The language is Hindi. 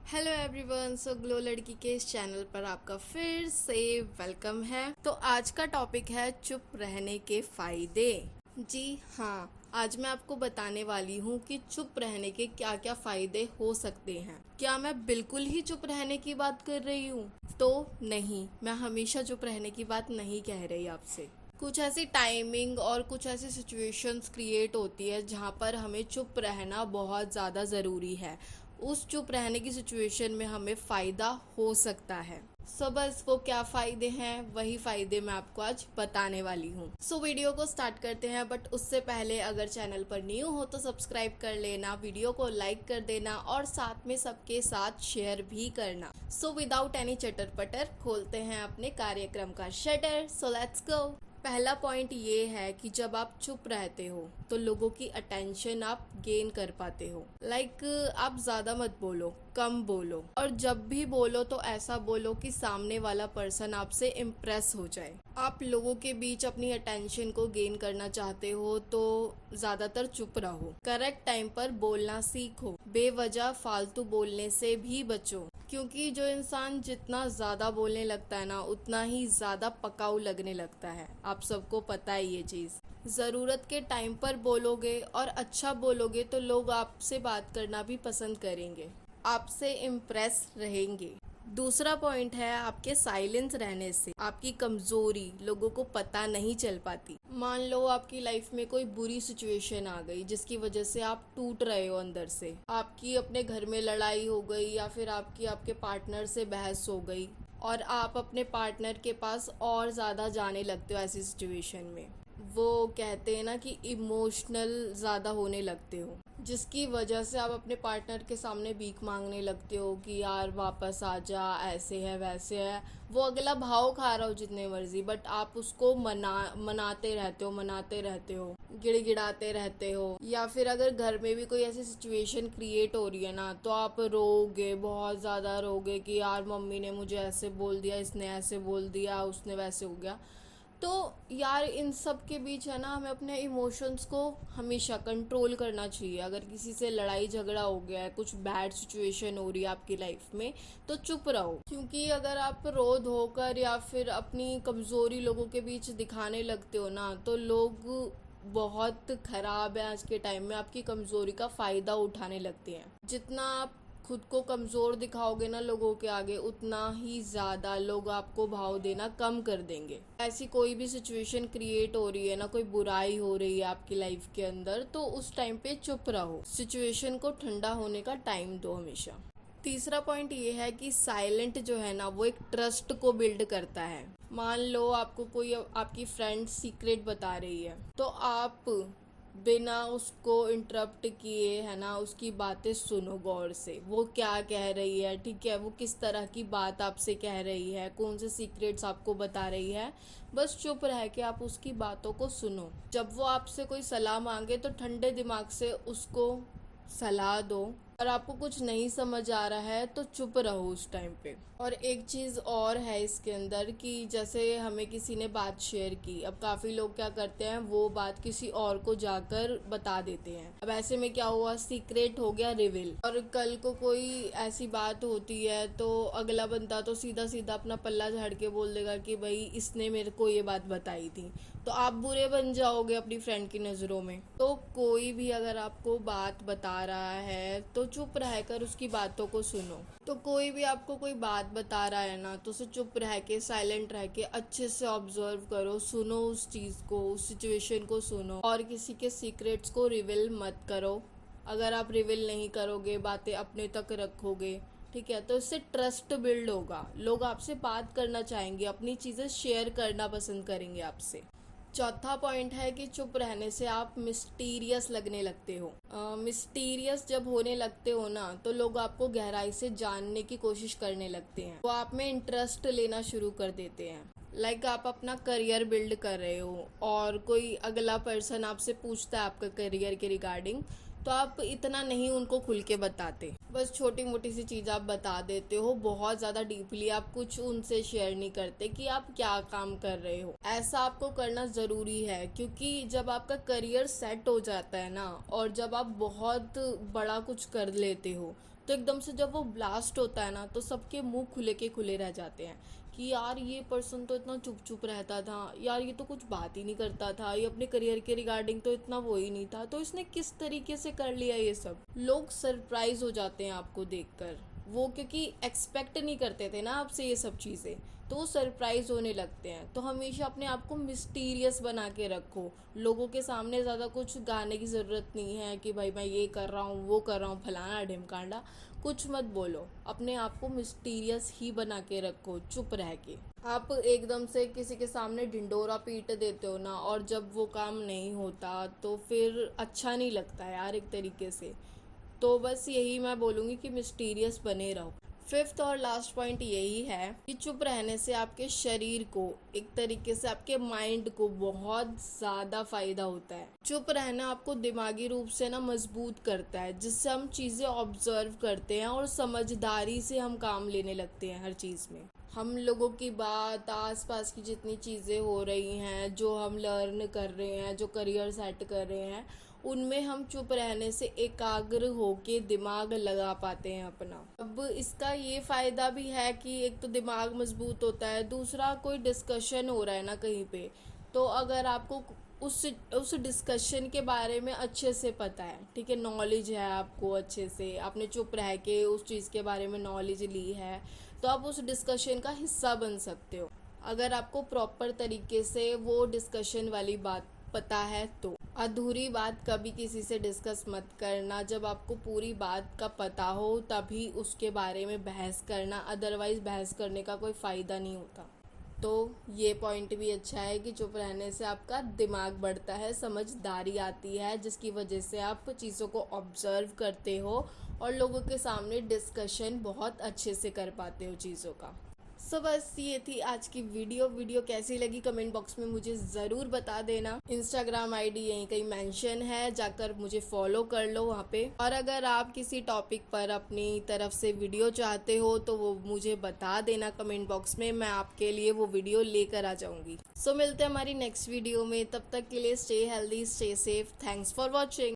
हेलो एवरीवन, सो ग्लो लड़की के इस चैनल पर आपका फिर से वेलकम है। तो आज का टॉपिक है चुप रहने के फायदे। जी हाँ, आज मैं आपको बताने वाली हूँ कि चुप रहने के क्या क्या फायदे हो सकते हैं। क्या मैं बिल्कुल ही चुप रहने की बात कर रही हूँ? तो नहीं, मैं हमेशा चुप रहने की बात नहीं कह रही आपसे। कुछ ऐसी टाइमिंग और कुछ ऐसी सिचुएशंस क्रिएट होती है जहाँ पर हमें चुप रहना बहुत ज़्यादा ज़रूरी है। उस चुप रहने की सिचुएशन में हमें फ़ायदा हो सकता है। बस वो क्या फ़ायदे हैं, वही फ़ायदे मैं आपको आज बताने वाली हूँ। वीडियो को स्टार्ट करते हैं, बट उससे पहले अगर चैनल पर न्यू हो तो सब्सक्राइब कर लेना, वीडियो को लाइक कर देना और साथ में सबके साथ शेयर भी करना। विदाउट एनी चटर पटर खोलते हैं अपने कार्यक्रम का शटर। Let's go. पहला पॉइंट ये है कि जब आप चुप रहते हो तो लोगों की अटेंशन आप गेन कर पाते हो। आप ज़्यादा मत बोलो, कम बोलो, और जब भी बोलो तो ऐसा बोलो कि सामने वाला पर्सन आपसे इम्प्रेस हो जाए। आप लोगों के बीच अपनी अटेंशन को गेन करना चाहते हो तो ज़्यादातर चुप रहो। करेक्ट टाइम पर बोलना सीखो। बेवजह फालतू बोलने से भी बचो, क्योंकि जो इंसान जितना ज़्यादा बोलने लगता है ना, उतना ही ज़्यादा पकाऊ लगने लगता है। आप सबको पता है ये चीज़। ज़रूरत के टाइम पर बोलोगे और अच्छा बोलोगे तो लोग आपसे बात करना भी पसंद करेंगे, आपसे इम्प्रेस रहेंगे। दूसरा पॉइंट है, आपके साइलेंस रहने से आपकी कमज़ोरी लोगों को पता नहीं चल पाती। मान लो आपकी लाइफ में कोई बुरी सिचुएशन आ गई जिसकी वजह से आप टूट रहे हो अंदर से। आपकी अपने घर में लड़ाई हो गई या फिर आपकी आपके पार्टनर से बहस हो गई और आप अपने पार्टनर के पास और ज़्यादा जाने लगते हो ऐसी सिचुएशन में। वो कहते हैं ना कि इमोशनल ज़्यादा होने लगते हो, जिसकी वजह से आप अपने पार्टनर के सामने भीख मांगने लगते हो कि यार वापस आ जा, ऐसे है वैसे है। वो अगला भाव खा रहा हो जितने मर्जी, बट आप उसको मनाते रहते हो, गिड़गिड़ाते रहते हो। या फिर अगर घर में भी कोई ऐसी सिचुएशन क्रिएट हो रही है ना, तो आप रोगे, बहुत ज़्यादा रोगे कि यार मम्मी ने मुझे ऐसे बोल दिया, इसने ऐसे बोल दिया, उसने वैसे हो गया। तो यार इन सब के बीच है ना, हमें अपने इमोशंस को हमेशा कंट्रोल करना चाहिए। अगर किसी से लड़ाई झगड़ा हो गया है, कुछ बैड सिचुएशन हो रही है आपकी लाइफ में, तो चुप रहो। क्योंकि अगर आप रो धोकर या फिर अपनी कमज़ोरी लोगों के बीच दिखाने लगते हो ना, तो लोग बहुत ख़राब है आज के टाइम में, आपकी कमज़ोरी का फ़ायदा उठाने लगते हैं। जितना आप खुद को कमज़ोर दिखाओगे ना लोगों के आगे, उतना ही ज़्यादा लोग आपको भाव देना कम कर देंगे। ऐसी कोई भी सिचुएशन क्रिएट हो रही है ना, कोई बुराई हो रही है आपकी लाइफ के अंदर, तो उस टाइम पे चुप रहो। सिचुएशन को ठंडा होने का टाइम दो हमेशा। तीसरा पॉइंट ये है कि साइलेंट जो है ना, वो एक ट्रस्ट को बिल्ड करता है। मान लो आपको कोई आपकी फ्रेंड सीक्रेट बता रही है, तो आप बिना उसको इंटरप्ट किए है ना, उसकी बातें सुनो गौर से। वो क्या कह रही है, ठीक है, वो किस तरह की बात आपसे कह रही है, कौन से सीक्रेट्स आपको बता रही है, बस चुप रह के आप उसकी बातों को सुनो। जब वो आपसे कोई सलाह मांगे तो ठंडे दिमाग से उसको सलाह दो। और आपको कुछ नहीं समझ आ रहा है तो चुप रहो उस टाइम पे। और एक चीज़ और है इसके अंदर कि जैसे हमें किसी ने बात शेयर की, अब काफ़ी लोग क्या करते हैं, वो बात किसी और को जाकर बता देते हैं। अब ऐसे में क्या हुआ, सीक्रेट हो गया रिवील। और कल को कोई ऐसी बात होती है तो अगला बंदा तो सीधा सीधा अपना पल्ला झाड़ के बोल देगा कि भाई इसने मेरे को ये बात बताई थी, तो आप बुरे बन जाओगे अपनी फ्रेंड की नज़रों में। तो कोई भी अगर आपको बात बता रहा है तो चुप रहकर उसकी बातों को सुनो। तो कोई भी आपको कोई बात बता रहा है ना, तो उसे चुप रह के, साइलेंट रह के अच्छे से ऑब्जर्व करो, सुनो उस चीज़ को, उस सिचुएशन को सुनो, और किसी के सीक्रेट्स को रिवील मत करो। अगर आप रिवील नहीं करोगे, बातें अपने तक रखोगे, ठीक है, तो इससे ट्रस्ट बिल्ड होगा। लोग आपसे बात करना चाहेंगे, अपनी चीज़ें शेयर करना पसंद करेंगे आपसे। चौथा पॉइंट है कि चुप रहने से आप मिस्टीरियस लगने लगते हो। मिस्टीरियस जब होने लगते हो ना, तो लोग आपको गहराई से जानने की कोशिश करने लगते हैं, वो आप में इंटरेस्ट लेना शुरू कर देते हैं। आप अपना करियर बिल्ड कर रहे हो और कोई अगला पर्सन आपसे पूछता है आपका करियर के रिगार्डिंग, तो आप इतना नहीं उनको खुल के बताते, बस छोटी मोटी सी चीज़ आप बता देते हो। बहुत ज़्यादा डीपली आप कुछ उनसे शेयर नहीं करते कि आप क्या काम कर रहे हो। ऐसा आपको करना ज़रूरी है, क्योंकि जब आपका करियर सेट हो जाता है ना, और जब आप बहुत बड़ा कुछ कर लेते हो, तो एकदम से जब वो ब्लास्ट होता है ना, तो सबके मुंह खुले के खुले रह जाते हैं कि यार ये पर्सन तो इतना चुप चुप रहता था, यार ये तो कुछ बात ही नहीं करता था, ये अपने करियर के रिगार्डिंग तो इतना वो ही नहीं था, तो इसने किस तरीके से कर लिया ये सब। लोग सरप्राइज हो जाते हैं आपको देखकर, वो क्योंकि एक्सपेक्ट नहीं करते थे ना आपसे ये सब चीज़ें, तो वो सरप्राइज होने लगते हैं। तो हमेशा अपने आप को मिस्टीरियस बना के रखो, लोगों के सामने ज़्यादा कुछ गाने की ज़रूरत नहीं है कि भाई मैं ये कर रहा हूँ, वो कर रहा हूँ, फलाना ढिमकांडा, कुछ मत बोलो। अपने आप को मिस्टीरियस ही बना के रखो, चुप रह के। आप एकदम से किसी के सामने ढिंडोरा पीट देते हो ना, और जब वो काम नहीं होता तो फिर अच्छा नहीं लगता यार एक तरीके से। तो बस यही मैं बोलूँगी कि मिस्टीरियस बने रहो। फिफ्थ और लास्ट पॉइंट यही है कि चुप रहने से आपके शरीर को, एक तरीके से आपके माइंड को बहुत ज़्यादा फ़ायदा होता है। चुप रहना आपको दिमागी रूप से ना मजबूत करता है, जिससे हम चीज़ें ऑब्जर्व करते हैं और समझदारी से हम काम लेने लगते हैं हर चीज़ में। हम लोगों की बात, आसपास की जितनी चीज़ें हो रही हैं, जो हम लर्न कर रहे हैं, जो करियर सेट कर रहे हैं, उनमें हम चुप रहने से एकाग्र होके दिमाग लगा पाते हैं अपना। अब इसका ये फ़ायदा भी है कि एक तो दिमाग मजबूत होता है, दूसरा कोई डिस्कशन हो रहा है ना कहीं पे, तो अगर आपको उस डिस्कशन के बारे में अच्छे से पता है, ठीक है, नॉलेज है आपको अच्छे से, आपने चुप रह के उस चीज़ के बारे में नॉलेज ली है, तो आप उस डिस्कशन का हिस्सा बन सकते हो। अगर आपको प्रॉपर तरीके से वो डिस्कशन वाली बात पता है तो। अधूरी बात कभी किसी से डिस्कस मत करना, जब आपको पूरी बात का पता हो तभी उसके बारे में बहस करना, अदरवाइज़ बहस करने का कोई फ़ायदा नहीं होता। तो ये पॉइंट भी अच्छा है कि चुप रहने से आपका दिमाग बढ़ता है, समझदारी आती है, जिसकी वजह से आप चीज़ों को ऑब्जर्व करते हो और लोगों के सामने डिस्कशन बहुत अच्छे से कर पाते हो चीज़ों का। सो बस ये थी आज की वीडियो कैसी लगी कमेंट बॉक्स में मुझे ज़रूर बता देना। इंस्टाग्राम आईडी यहीं कहीं मेंशन है, जाकर मुझे फॉलो कर लो वहाँ पे। और अगर आप किसी टॉपिक पर अपनी तरफ से वीडियो चाहते हो तो वो मुझे बता देना कमेंट बॉक्स में, मैं आपके लिए वो वीडियो लेकर आ जाऊँगी। सो मिलते हैं हमारी नेक्स्ट वीडियो में, तब तक के लिए stay healthy, stay safe, thanks for watching.